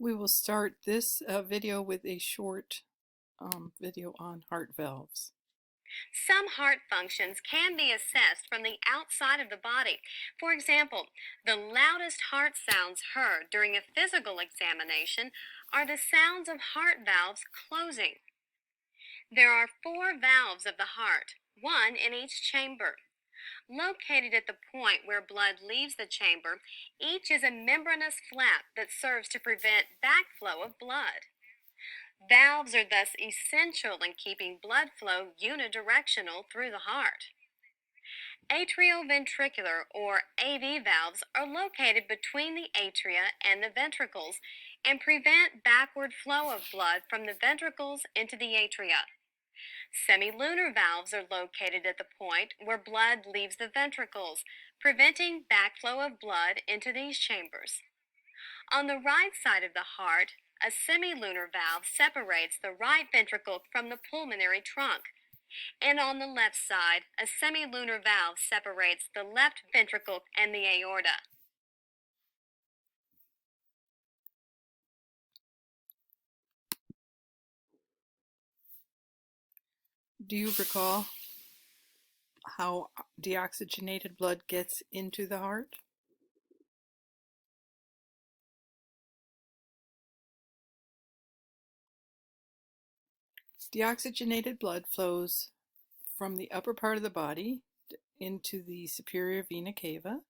We will start this video with a short video on heart valves. Some heart functions can be assessed from the outside of the body. For example, the loudest heart sounds heard during a physical examination are the sounds of heart valves closing. There are 4 valves of the heart, 1 in each chamber. Located at the point where blood leaves the chamber, each is a membranous flap that serves to prevent backflow of blood. Valves are thus essential in keeping blood flow unidirectional through the heart. Atrioventricular or AV valves are located between the atria and the ventricles and prevent backward flow of blood from the ventricles into the atria. Semilunar valves are located at the point where blood leaves the ventricles, preventing backflow of blood into these chambers. On the right side of the heart, a semilunar valve separates the right ventricle from the pulmonary trunk. And on the left side, a semilunar valve separates the left ventricle and the aorta. Do you recall how deoxygenated blood gets into the heart? Deoxygenated blood flows from the upper part of the body into the superior vena cava,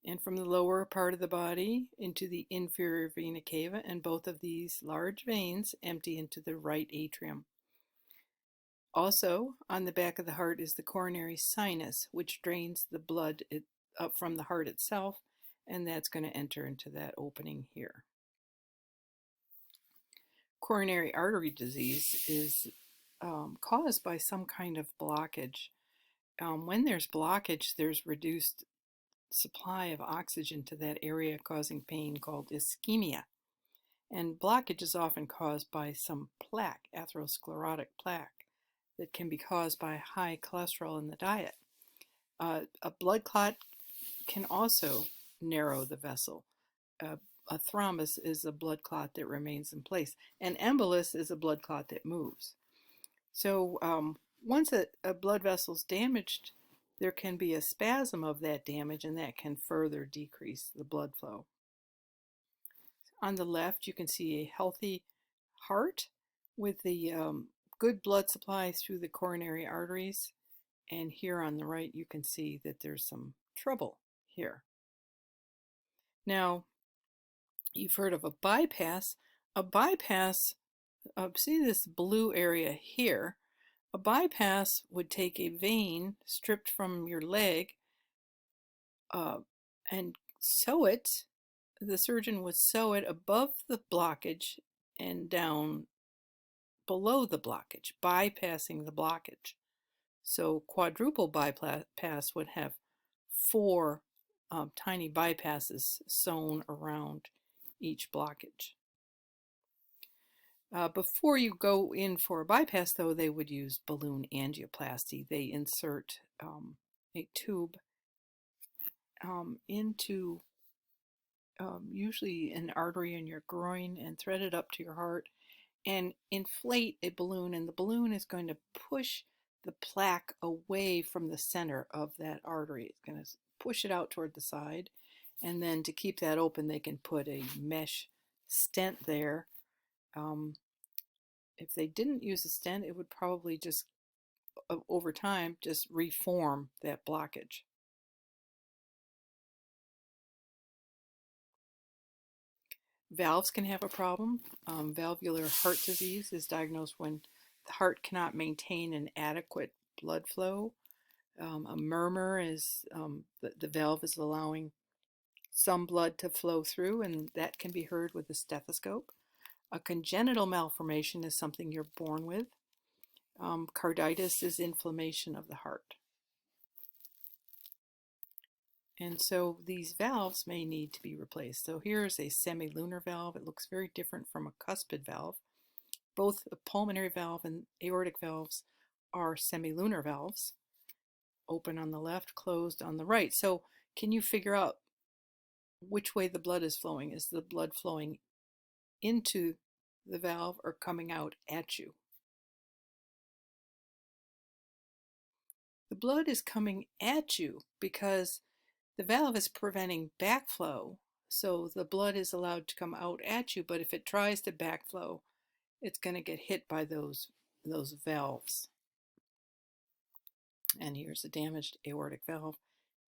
and from the lower part of the body into the inferior vena cava, and both of these large veins empty into the right atrium. Also, on the back of the heart is the coronary sinus, which drains the blood up from the heart itself, and that's going to enter into that opening here. Coronary artery disease is caused by some kind of blockage. When there's blockage, there's reduced supply of oxygen to that area, causing pain called ischemia. And blockage is often caused by some plaque, atherosclerotic plaque, that can be caused by high cholesterol in the diet. A blood clot can also narrow the vessel. A thrombus is a blood clot that remains in place. An embolus is a blood clot that moves. So once a blood vessel is damaged, there can be a spasm of that damage, and that can further decrease the blood flow. On the left, you can see a healthy heart with the good blood supply through the coronary arteries. And here on the right, you can see that there's some trouble here. Now, you've heard of a bypass. A bypass, see this blue area here? A bypass would take a vein stripped from your leg and sew it. The surgeon would sew it above the blockage and down below the blockage, bypassing the blockage. So quadruple bypass would have 4 tiny bypasses sewn around each blockage. Before you go in for a bypass, though, they would use balloon angioplasty. They insert a tube into usually an artery in your groin and thread it up to your heart and inflate a balloon, and the balloon is going to push the plaque away from the center of that artery. It's going to push it out toward the side, and then to keep that open, they can put a mesh stent there. If they didn't use a stent, it would probably just, over time, just reform that blockage. Valves can have a problem. Valvular heart disease is diagnosed when the heart cannot maintain an adequate blood flow. A murmur is the valve is allowing some blood to flow through, and that can be heard with a stethoscope. A congenital malformation is something you're born with. Carditis is inflammation of the heart. And so these valves may need to be replaced. So here's a semilunar valve. It looks very different from a cuspid valve. Both a pulmonary valve and aortic valves are semilunar valves. Open on the left, closed on the right. So can you figure out which way the blood is flowing? Is the blood flowing into the valve or coming out at you. The blood is coming at you because the valve is preventing backflow, so the blood is allowed to come out at you, but if it tries to backflow, it's going to get hit by those valves. And here's a damaged aortic valve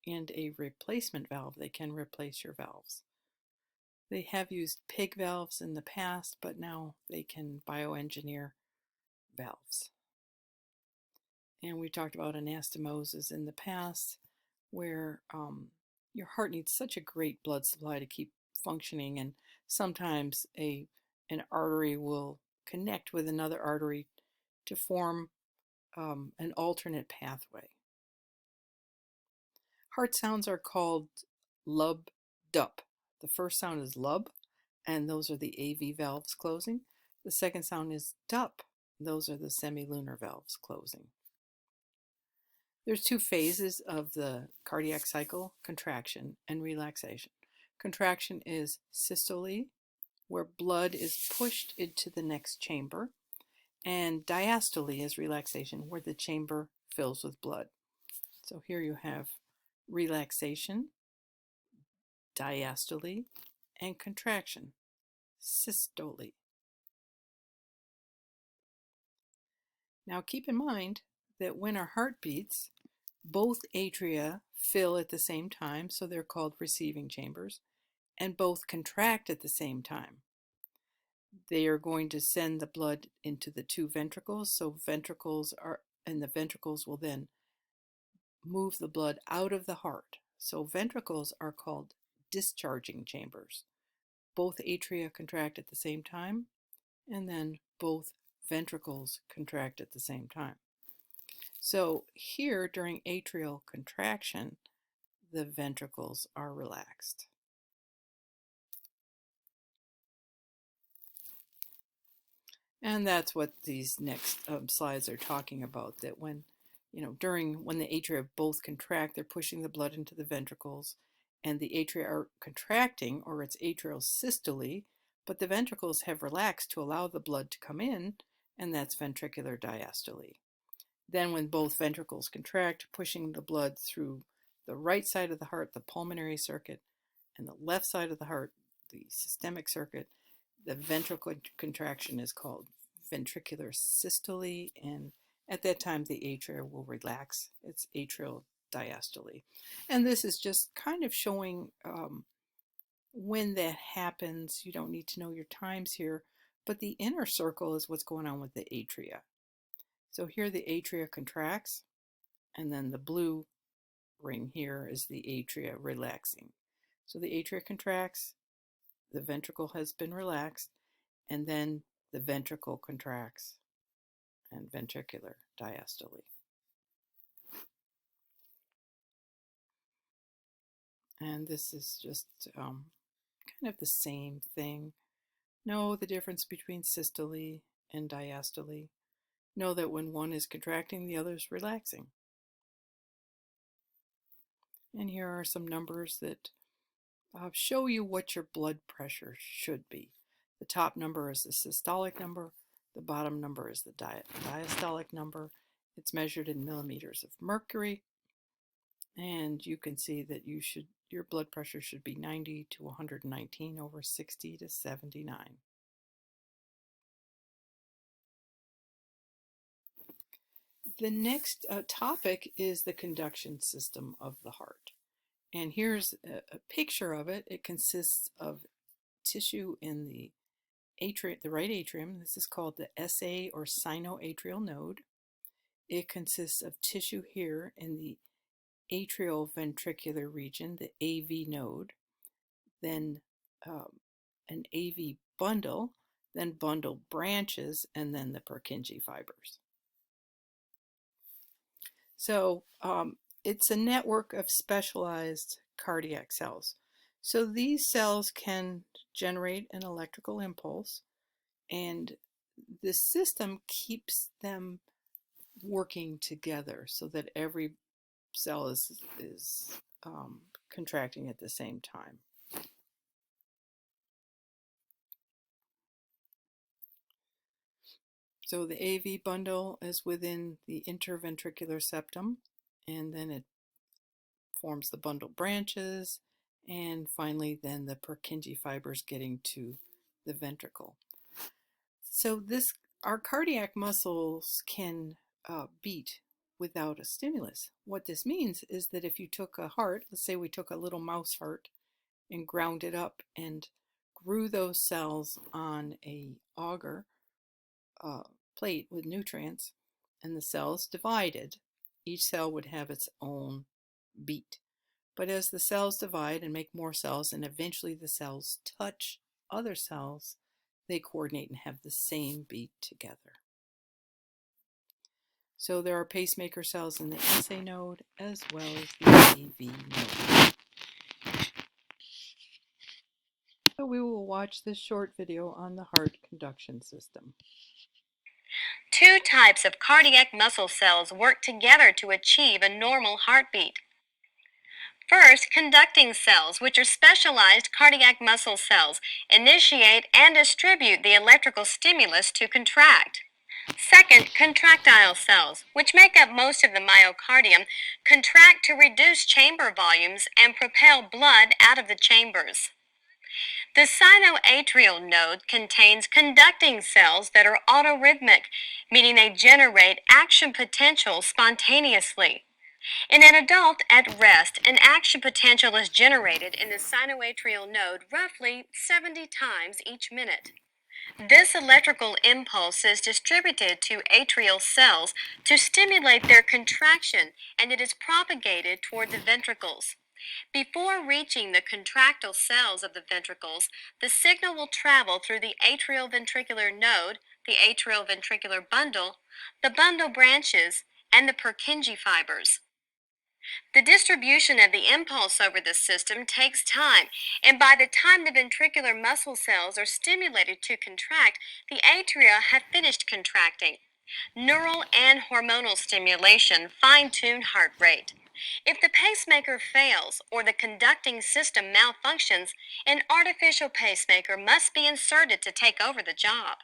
and a replacement valve. They can replace your valves. They have used pig valves in the past, but now they can bioengineer valves. And we talked about anastomosis in the past, where your heart needs such a great blood supply to keep functioning, and sometimes an artery will connect with another artery to form an alternate pathway. Heart sounds are called lub dup. The first sound is lub, and those are the AV valves closing. The second sound is dup. Those are the semilunar valves closing. There's two phases of the cardiac cycle: contraction and relaxation. Contraction is systole, where blood is pushed into the next chamber, and diastole is relaxation, where the chamber fills with blood. So here you have relaxation, diastole, and contraction, systole. Now keep in mind that when our heart beats, both atria fill at the same time, so they're called receiving chambers, and both contract at the same time. They are going to send the blood into the two ventricles, so the ventricles will then move the blood out of the heart. So ventricles are called discharging chambers. Both atria contract at the same time, and then both ventricles contract at the same time. So here, during atrial contraction, the ventricles are relaxed. And that's what these next slides are talking about, that when the atria both contract, they're pushing the blood into the ventricles, and the atria are contracting, or it's atrial systole, but the ventricles have relaxed to allow the blood to come in, and that's ventricular diastole. Then when both ventricles contract, pushing the blood through the right side of the heart, the pulmonary circuit, and the left side of the heart, the systemic circuit, the ventricular contraction is called ventricular systole, and at that time the atria will relax. It's atrial diastole. And this is just kind of showing when that happens. You don't need to know your times here, but the inner circle is what's going on with the atria. So here the atria contracts, and then the blue ring here is the atria relaxing. So the atria contracts, the ventricle has been relaxed, and then the ventricle contracts, and ventricular diastole. And this is just kind of the same thing. Know the difference between systole and diastole. Know that when one is contracting, the other is relaxing. And here are some numbers that show you what your blood pressure should be. The top number is the systolic number. The bottom number is the diastolic number. It's measured in millimeters of mercury. And you can see that your blood pressure should be 90 to 119 over 60 to 79. The next topic is the conduction system of the heart. And here's a picture of it. It consists of tissue in the right atrium. This is called the SA or sinoatrial node. It consists of tissue here in the atrioventricular region, the AV node, then an AV bundle, then bundle branches, and then the Purkinje fibers. So it's a network of specialized cardiac cells. So these cells can generate an electrical impulse, and the system keeps them working together so that every cell is contracting at the same time. So the AV bundle is within the interventricular septum, and then it forms the bundle branches, and finally then the Purkinje fibers getting to the ventricle. So our cardiac muscles can beat without a stimulus. What this means is that if you took a heart, let's say we took a little mouse heart and ground it up and grew those cells on a agar plate with nutrients, and the cells divided, each cell would have its own beat. But as the cells divide and make more cells, and eventually the cells touch other cells, they coordinate and have the same beat together. So there are pacemaker cells in the SA node as well as the AV node. So we will watch this short video on the heart conduction system. Two types of cardiac muscle cells work together to achieve a normal heartbeat. First, conducting cells, which are specialized cardiac muscle cells, initiate and distribute the electrical stimulus to contract. Second, contractile cells, which make up most of the myocardium, contract to reduce chamber volumes and propel blood out of the chambers. The sinoatrial node contains conducting cells that are autorhythmic, meaning they generate action potential spontaneously. In an adult at rest, an action potential is generated in the sinoatrial node roughly 70 times each minute. This electrical impulse is distributed to atrial cells to stimulate their contraction, and it is propagated toward the ventricles. Before reaching the contractile cells of the ventricles, the signal will travel through the atrioventricular node, the atrioventricular bundle, the bundle branches, and the Purkinje fibers. The distribution of the impulse over the system takes time, and by the time the ventricular muscle cells are stimulated to contract, the atria have finished contracting. Neural and hormonal stimulation fine-tune heart rate. If the pacemaker fails or the conducting system malfunctions, an artificial pacemaker must be inserted to take over the job.